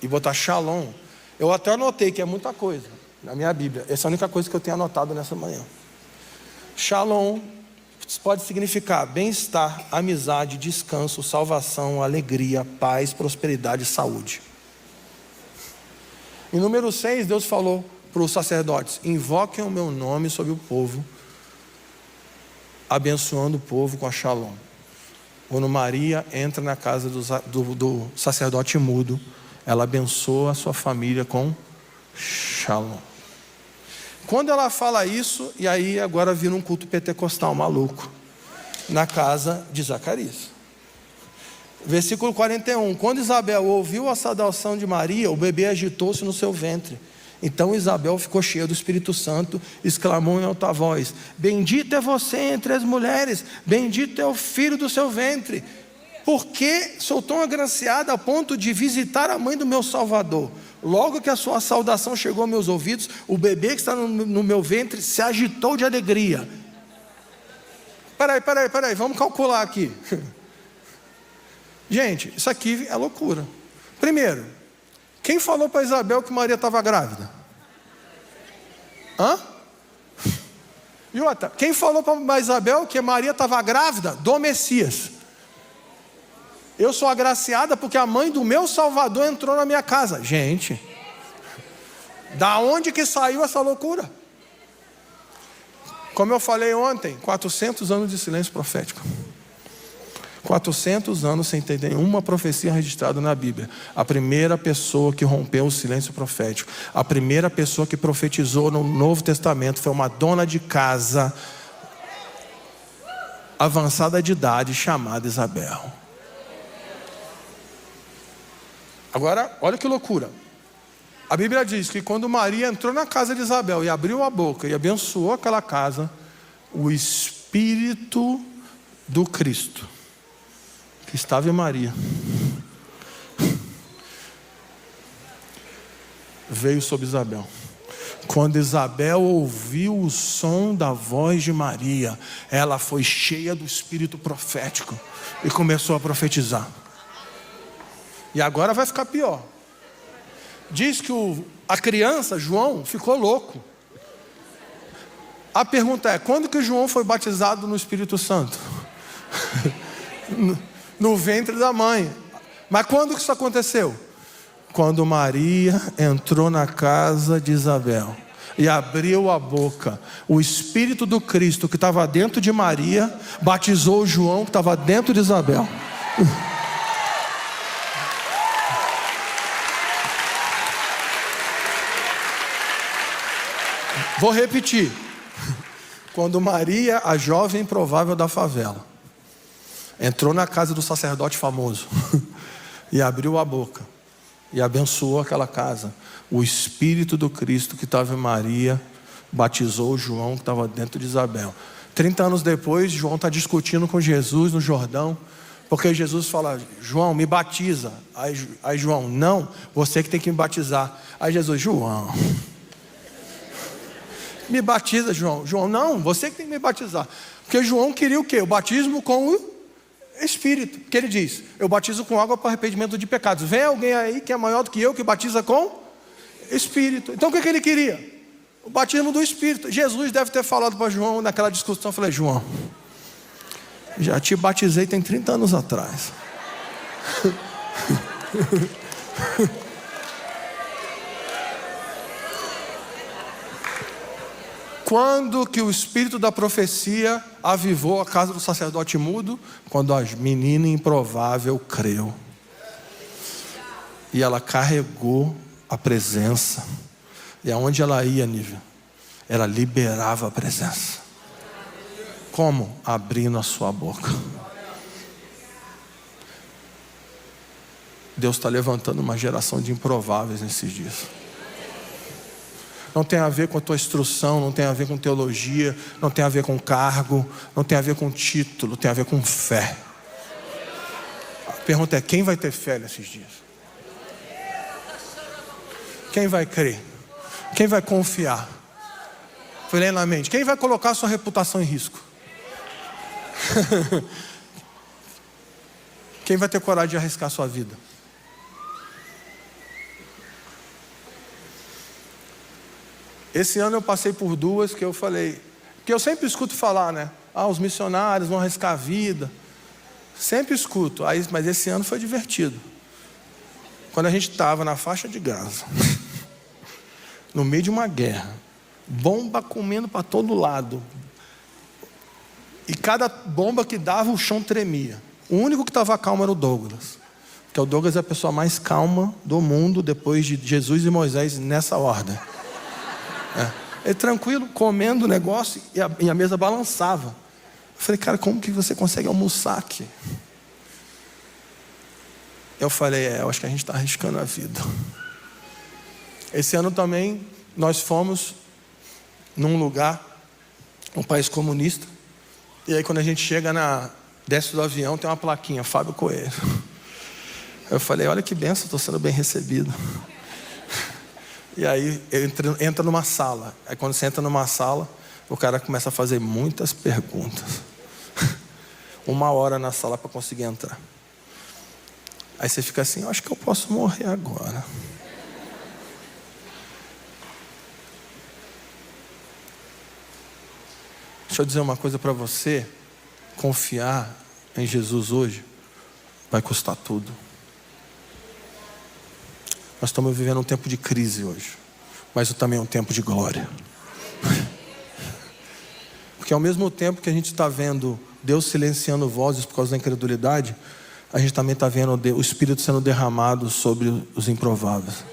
S1: e botar Shalom, eu até anotei que é muita coisa na minha Bíblia. Essa é a única coisa que eu tenho anotado nessa manhã. Shalom pode significar bem-estar, amizade, descanso, salvação, alegria, paz, prosperidade e saúde. Em número 6, Deus falou para os sacerdotes: invoquem o meu nome sobre o povo, abençoando o povo com a Shalom. Quando Maria entra na casa do sacerdote mudo, ela abençoa a sua família com Shalom. Quando ela fala isso, e aí agora vira um culto pentecostal maluco na casa de Zacarias. Versículo 41. Quando Isabel ouviu a saudação de Maria, o bebê agitou-se no seu ventre. Então Isabel ficou cheia do Espírito Santo, exclamou em alta voz: bendita é você entre as mulheres, bendito é o filho do seu ventre. Porque sou tão agraciada a ponto de visitar a mãe do meu Salvador. Logo que a sua saudação chegou aos meus ouvidos, o bebê que está no meu ventre se agitou de alegria. Peraí, vamos calcular aqui. Gente, isso aqui é loucura. Primeiro, quem falou para Isabel que Maria estava grávida? E outra, quem falou para Isabel que Maria estava grávida do Messias? Eu sou agraciada porque a mãe do meu Salvador entrou na minha casa. Gente, da onde que saiu essa loucura? Como eu falei ontem, 400 anos de silêncio profético. 400 anos sem ter nenhuma profecia registrada na Bíblia. A primeira pessoa que rompeu o silêncio profético, a primeira pessoa que profetizou no Novo Testamento foi uma dona de casa avançada de idade chamada Isabel. Agora, olha que loucura. A Bíblia diz que quando Maria entrou na casa de Isabel e abriu a boca e abençoou aquela casa, o Espírito do Cristo que estava em Maria veio sobre Isabel. Quando Isabel ouviu o som da voz de Maria, ela foi cheia do Espírito profético e começou a profetizar. E agora vai ficar pior. Diz que a criança, João, ficou louco. A pergunta é: quando que João foi batizado no Espírito Santo? No ventre da mãe. Mas quando que isso aconteceu? Quando Maria entrou na casa de Isabel e abriu a boca, o Espírito do Cristo que estava dentro de Maria batizou João que estava dentro de Isabel. Vou repetir. Quando Maria, a jovem improvável da favela, entrou na casa do sacerdote famoso e abriu a boca e abençoou aquela casa, o Espírito do Cristo que estava em Maria batizou João que estava dentro de Isabel. 30 anos depois, João está discutindo com Jesus no Jordão, porque Jesus fala: João, me batiza. Aí João: não, você que tem que me batizar. Aí Jesus: João, me batiza, João. João: não, você que tem que me batizar. Porque João queria o quê? O batismo com o Espírito. Que ele diz: eu batizo com água para arrependimento de pecados. Vem alguém aí que é maior do que eu, que batiza com Espírito. Então o que ele queria? O batismo do Espírito. Jesus deve ter falado para João naquela discussão. Eu falei: João, já te batizei tem 30 anos atrás. Quando que o espírito da profecia avivou a casa do sacerdote mudo? Quando a menina improvável creu. E ela carregou a presença. E aonde ela ia, Nívia? Ela liberava a presença. Como? Abrindo a sua boca. Deus está levantando uma geração de improváveis nesses dias. Não tem a ver com a tua instrução, não tem a ver com teologia, não tem a ver com cargo, não tem a ver com título, tem a ver com fé. A pergunta é: quem vai ter fé nesses dias? Quem vai crer? Quem vai confiar? Plenamente. Quem vai colocar a sua reputação em risco? Quem vai ter coragem de arriscar a sua vida? Esse ano eu passei por duas que eu falei, que eu sempre escuto falar, né? Os missionários vão arriscar a vida. Sempre escuto, mas esse ano foi divertido. Quando a gente estava na faixa de Gaza, no meio de uma guerra, bomba comendo para todo lado, e cada bomba que dava o chão tremia. O único que estava calmo era o Douglas, porque o Douglas é a pessoa mais calma do mundo depois de Jesus e Moisés nessa ordem. Ele tranquilo, comendo o negócio e a mesa balançava. Eu falei: cara, como que você consegue almoçar aqui? Eu falei: eu acho que a gente está arriscando a vida. Esse ano também nós fomos num lugar, um país comunista, e aí quando a gente desce do avião, tem uma plaquinha, Fábio Coelho. Eu falei, olha que benção, estou sendo bem recebido. E aí entra numa sala. Aí quando você entra numa sala, o cara começa a fazer muitas perguntas. 1 hora na sala para conseguir entrar. Aí você fica assim, eu acho que eu posso morrer agora. Deixa eu dizer uma coisa para você. Confiar em Jesus hoje vai custar tudo. Nós estamos vivendo um tempo de crise hoje, mas também um tempo de glória. Porque ao mesmo tempo que a gente está vendo Deus silenciando vozes por causa da incredulidade, a gente também está vendo o Espírito sendo derramado sobre os improváveis.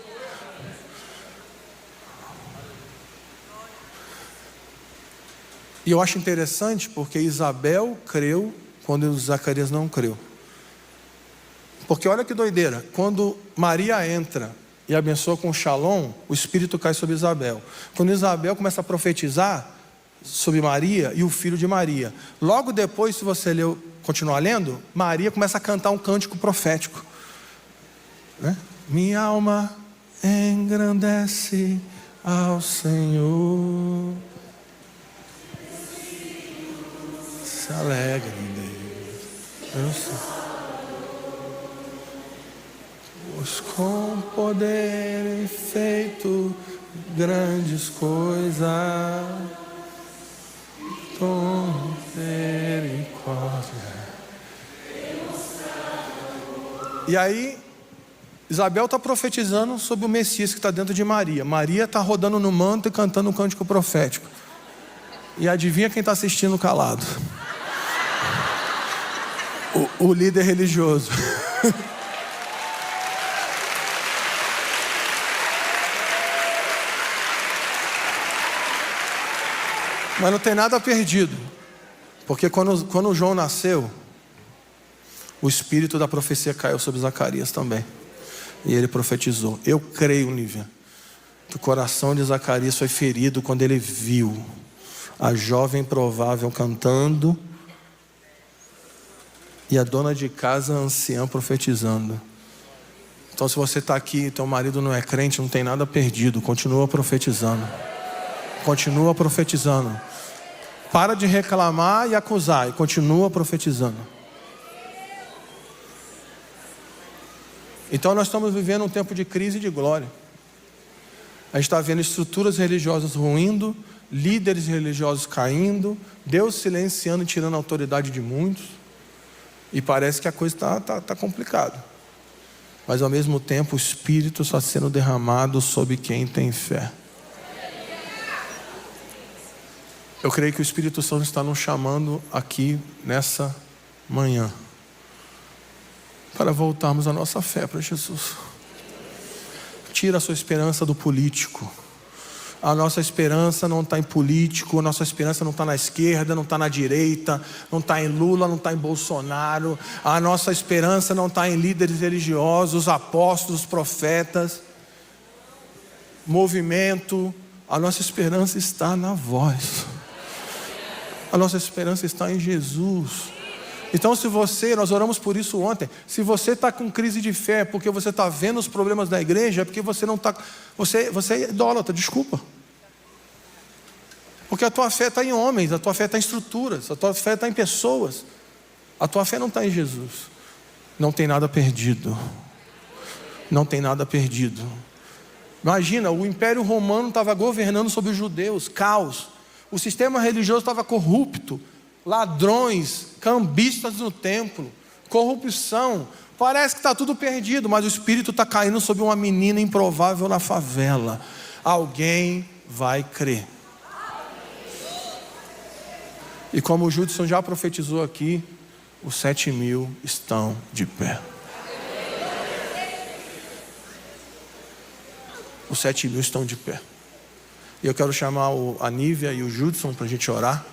S1: E eu acho interessante porque Isabel creu quando Zacarias não creu. Porque olha que doideira, quando Maria entra e abençoa com Shalom, o Espírito cai sobre Isabel. Quando Isabel começa a profetizar sobre Maria e o filho de Maria, logo depois, se você continuar lendo, Maria começa a cantar um cântico profético, né? Minha alma engrandece ao Senhor, se alegra em Deus, pois com poder feito grandes coisas, com misericórdia. E aí Isabel está profetizando sobre o Messias que está dentro de Maria. Maria está rodando no manto e cantando um cântico profético. E adivinha quem está assistindo calado? O líder religioso. Mas não tem nada perdido. Porque quando João nasceu, o espírito da profecia caiu sobre Zacarias também. E ele profetizou. Eu creio, Nívia, que o coração de Zacarias foi ferido quando ele viu a jovem provável cantando e a dona de casa anciã profetizando. Então, se você está aqui e teu marido não é crente, não tem nada perdido. Continua profetizando. Continua profetizando. Para de reclamar e acusar e continua profetizando. Então nós estamos vivendo um tempo de crise e de glória. A gente está vendo estruturas religiosas ruindo, líderes religiosos caindo, Deus silenciando e tirando a autoridade de muitos. E parece que a coisa está complicada. Mas ao mesmo tempo o Espírito está sendo derramado sobre quem tem fé. Eu creio que o Espírito Santo está nos chamando aqui nessa manhã para voltarmos a nossa fé para Jesus. Tira a sua esperança do político. A nossa esperança não está em político, a nossa esperança não está na esquerda, não está na direita, não está em Lula, não está em Bolsonaro. A nossa esperança não está em líderes religiosos, apóstolos, profetas, movimento. A nossa esperança está na voz. A nossa esperança está em Jesus. Então nós oramos por isso ontem, se você está com crise de fé, porque você está vendo os problemas da igreja, é porque você não está, você é idólatra, desculpa. Porque a tua fé está em homens, a tua fé está em estruturas, a tua fé está em pessoas. A tua fé não está em Jesus. Não tem nada perdido. Não tem nada perdido. Imagina, o Império Romano estava governando sobre os judeus, caos. O sistema religioso estava corrupto, ladrões, cambistas no templo, corrupção. Parece que está tudo perdido, mas o Espírito está caindo sobre uma menina improvável na favela. Alguém vai crer. E como o Judson já profetizou aqui, os 7.000 estão de pé. Os 7.000 estão de pé. E eu quero chamar a Nívia e o Judson para a gente orar.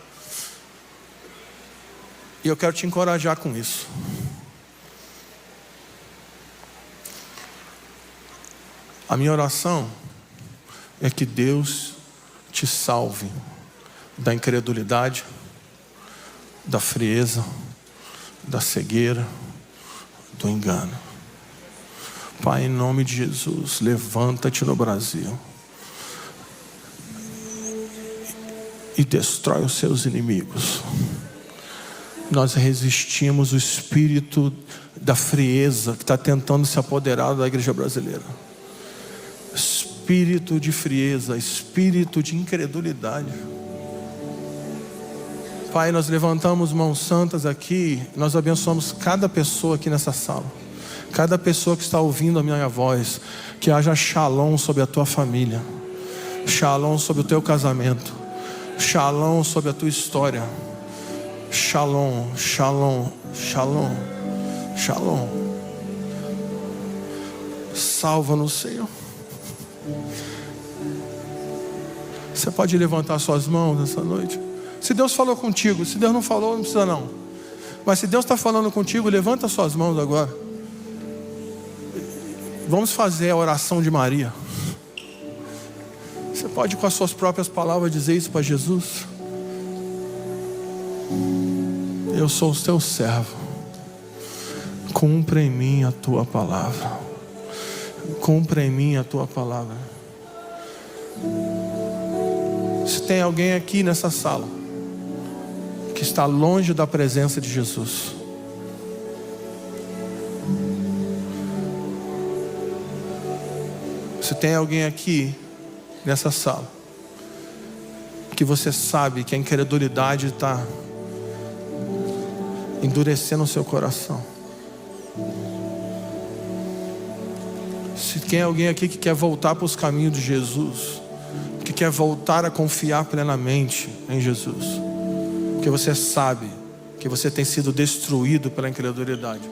S1: E eu quero te encorajar com isso. A minha oração é que Deus te salve da incredulidade, da frieza, da cegueira, do engano. Pai, em nome de Jesus, levanta-te no Brasil e destrói os seus inimigos. Nós resistimos o espírito da frieza que está tentando se apoderar da igreja brasileira. Espírito de frieza, espírito de incredulidade. Pai, nós levantamos mãos santas aqui, nós abençoamos cada pessoa aqui nessa sala, cada pessoa que está ouvindo a minha voz, que haja shalom sobre a tua família, shalom sobre o teu casamento, shalom sobre a tua história, shalom, shalom, shalom, shalom. Salva-nos, Senhor. Você pode levantar suas mãos nessa noite. Se Deus falou contigo, se Deus não falou, não precisa não. Mas se Deus está falando contigo, levanta suas mãos agora. Vamos fazer a oração de Maria. Você pode com as suas próprias palavras dizer isso para Jesus. Eu sou o teu servo. Cumpra em mim a tua palavra. Cumpra em mim a tua palavra. Se tem alguém aqui nessa sala que está longe da presença de Jesus, se tem alguém aqui nessa sala que você sabe que a incredulidade está endurecendo o seu coração, se tem alguém aqui que quer voltar para os caminhos de Jesus, que quer voltar a confiar plenamente em Jesus, porque você sabe que você tem sido destruído pela incredulidade,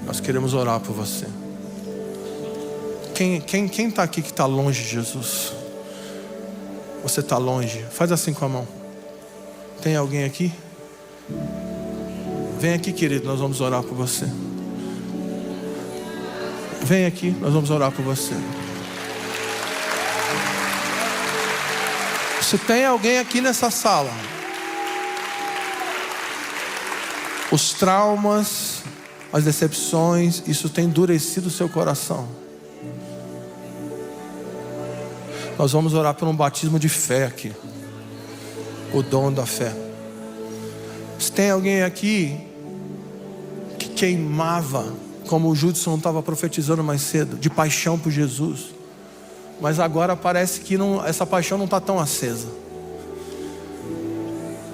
S1: nós queremos orar por você. Quem está aqui que está longe de Jesus? Você está longe? Faz assim com a mão. Tem alguém aqui? Vem aqui, querido, nós vamos orar por você. Vem aqui, nós vamos orar por você. Se tem alguém aqui nessa sala, os traumas, as decepções, isso tem endurecido o seu coração. Nós vamos orar por um batismo de fé aqui, o dom da fé. Se tem alguém aqui que queimava, como o Judson estava profetizando mais cedo, de paixão por Jesus, mas agora parece que essa paixão não está tão acesa.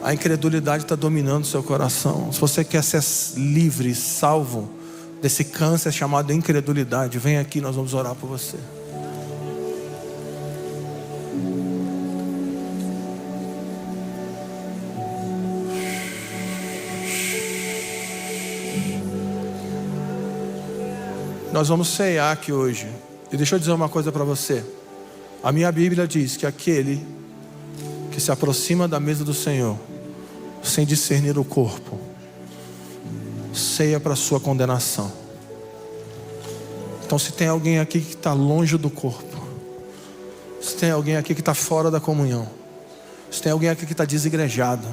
S1: A incredulidade está dominando o seu coração. Se você quer ser livre, salvo desse câncer chamado incredulidade, vem aqui, nós vamos orar por você. Nós vamos ceiar aqui hoje. E deixa eu dizer uma coisa para você. A minha Bíblia diz que aquele que se aproxima da mesa do Senhor sem discernir o corpo, ceia para a sua condenação. Então, se tem alguém aqui que está longe do corpo, se tem alguém aqui que está fora da comunhão, se tem alguém aqui que está desigrejado,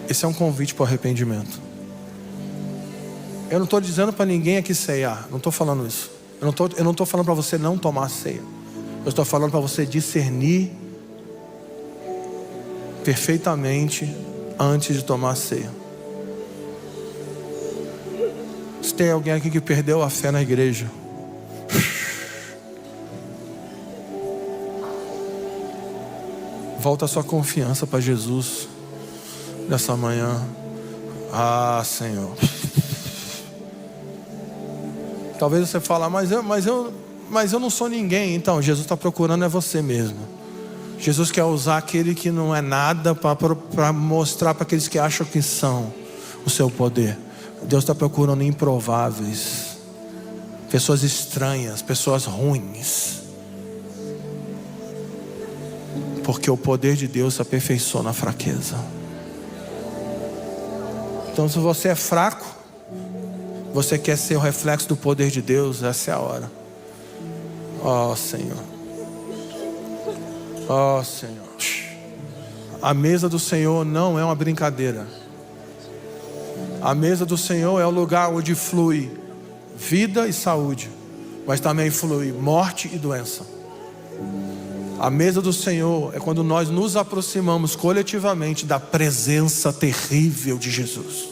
S1: esse é um convite para o arrependimento. Eu não estou dizendo para ninguém aqui ceiar, não estou falando isso. Eu não estou falando para você não tomar ceia. Eu estou falando para você discernir perfeitamente antes de tomar a ceia. Se tem alguém aqui que perdeu a fé na igreja, volta a sua confiança para Jesus nessa manhã. Ah, Senhor. Talvez você fale, mas eu não sou ninguém. Então, Jesus está procurando é você mesmo. Jesus quer usar aquele que não é nada para mostrar para aqueles que acham que são o seu poder. Deus está procurando improváveis, pessoas estranhas, pessoas ruins, porque o poder de Deus se aperfeiçoa na fraqueza. Então, se você é fraco, Você quer ser o reflexo do poder de Deus? Essa é a hora. Ó Senhor. Ó Senhor. A mesa do Senhor não é uma brincadeira. A mesa do Senhor é o lugar onde flui vida e saúde, mas também flui morte e doença. A mesa do Senhor é quando nós nos aproximamos coletivamente da presença terrível de Jesus,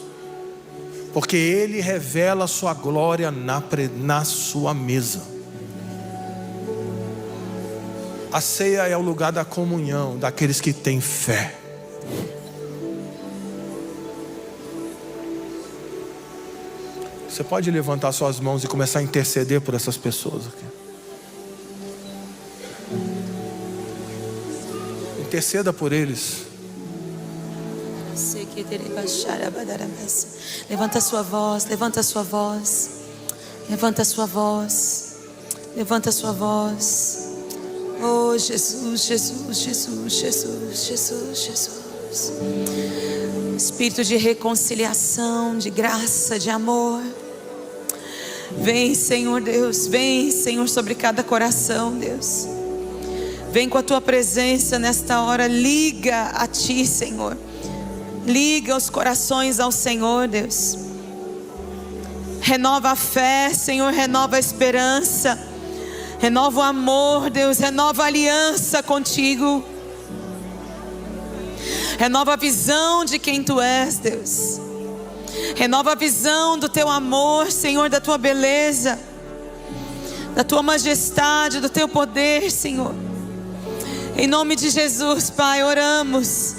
S1: porque Ele revela a sua glória na sua mesa. A ceia é o lugar da comunhão daqueles que têm fé. Você pode levantar suas mãos e começar a interceder por essas pessoas aqui. Interceda por eles.
S2: Levanta a sua voz, levanta a sua voz. Levanta a sua voz. Levanta a sua voz. Oh Jesus, Jesus, Jesus, Jesus, Jesus, Jesus. Espírito de reconciliação, de graça, de amor. Vem, Senhor Deus, vem, Senhor, sobre cada coração, Deus. Vem com a tua presença nesta hora, liga a ti, Senhor. Liga os corações ao Senhor, Deus. Renova a fé, Senhor, renova a esperança. Renova o amor, Deus, renova a aliança contigo. Renova a visão de quem tu és, Deus. Renova a visão do teu amor, Senhor, da tua beleza, da tua majestade, do teu poder, Senhor. Em nome de Jesus, Pai, oramos.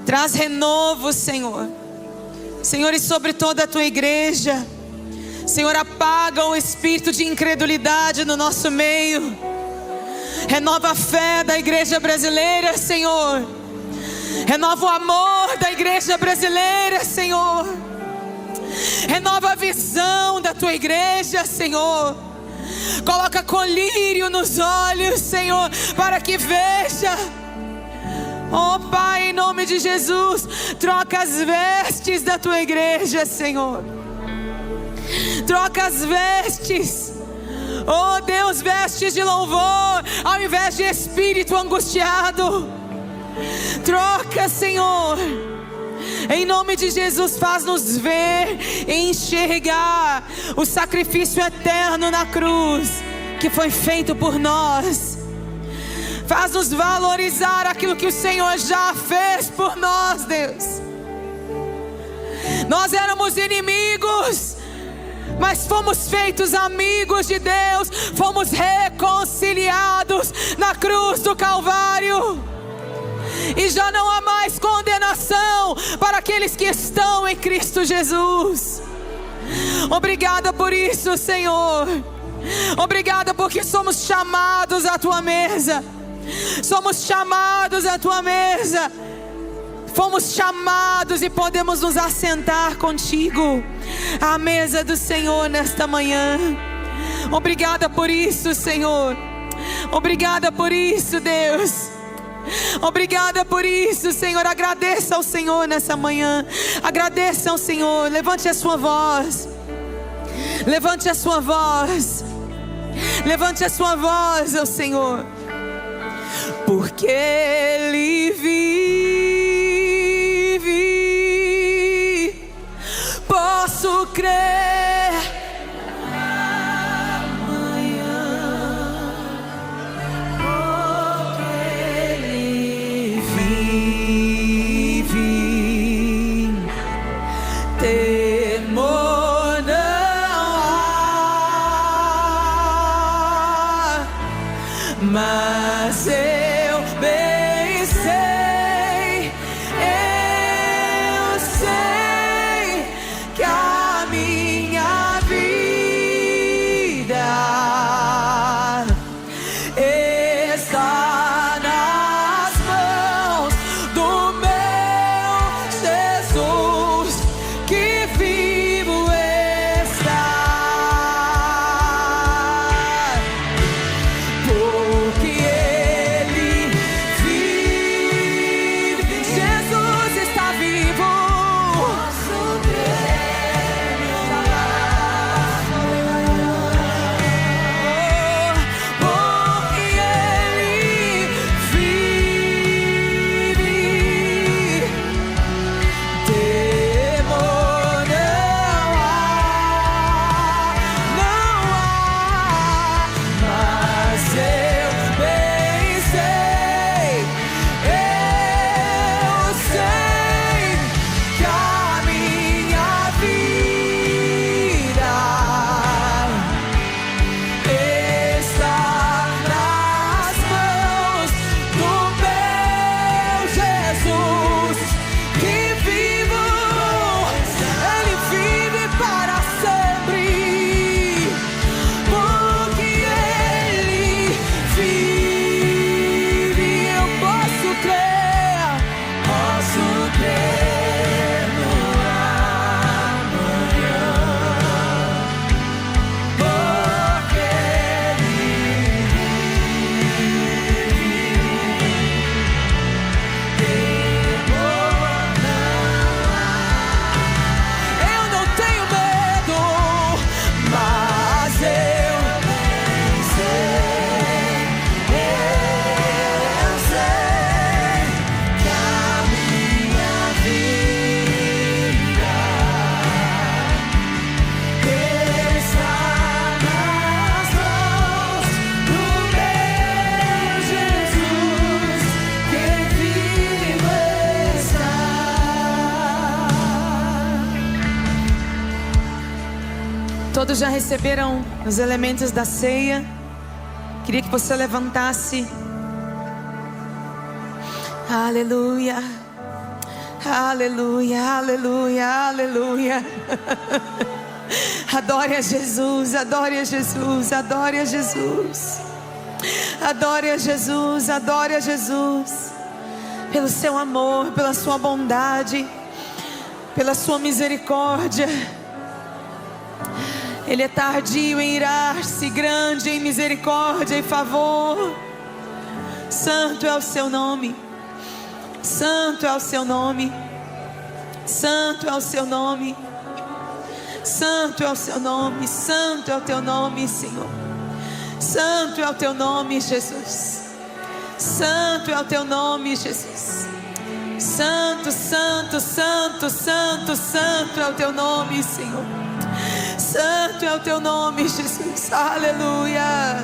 S2: Traz renovo, Senhor. Senhor, e sobre toda a tua igreja. Senhor, apaga o espírito de incredulidade no nosso meio. Renova a fé da igreja brasileira, Senhor. Renova o amor da igreja brasileira, Senhor. Renova a visão da tua igreja, Senhor. Coloca colírio nos olhos, Senhor, para que veja. Oh Pai, em nome de Jesus, troca as vestes da tua igreja, Senhor. Troca as vestes. Oh Deus, vestes de louvor, ao invés de espírito angustiado. Troca, Senhor. Em nome de Jesus, faz-nos ver e enxergar o sacrifício eterno na cruz que foi feito por nós. Faz-nos valorizar aquilo que o Senhor já fez por nós, Deus. Nós éramos inimigos, mas fomos feitos amigos de Deus. Fomos reconciliados na cruz do Calvário. E já não há mais condenação para aqueles que estão em Cristo Jesus. Obrigada por isso, Senhor. Obrigada porque somos chamados à tua mesa. Somos chamados à tua mesa. Fomos chamados e podemos nos assentar contigo à mesa do Senhor nesta manhã. Obrigada por isso, Senhor. Obrigada por isso, Deus. Obrigada por isso, Senhor. Agradeça ao Senhor nessa manhã. Agradeça ao Senhor. Levante a sua voz. Levante a sua voz. Levante a sua voz ao Senhor. Porque Ele vive, posso crer. Mas eu bem sei, eu sei que a minha vida está nas mãos do meu Jesus, que vivo Todos já receberam os elementos da ceia? Queria que você levantasse. Aleluia, aleluia, aleluia, aleluia. Adore a Jesus, adore a Jesus, adore a Jesus. Adore a Jesus, adore a Jesus. Pelo seu amor, pela sua bondade, pela sua misericórdia. Ele é tardio em irar-se, grande em misericórdia e favor. Santo é o seu nome. Santo é o seu nome. Santo é o seu nome. Santo é o seu nome. Santo é o teu nome, Senhor. Santo é o teu nome, Jesus. Santo é o teu nome, Jesus. Santo, santo, santo, santo, santo é o teu nome, Senhor. Santo é o teu nome, Jesus. Aleluia.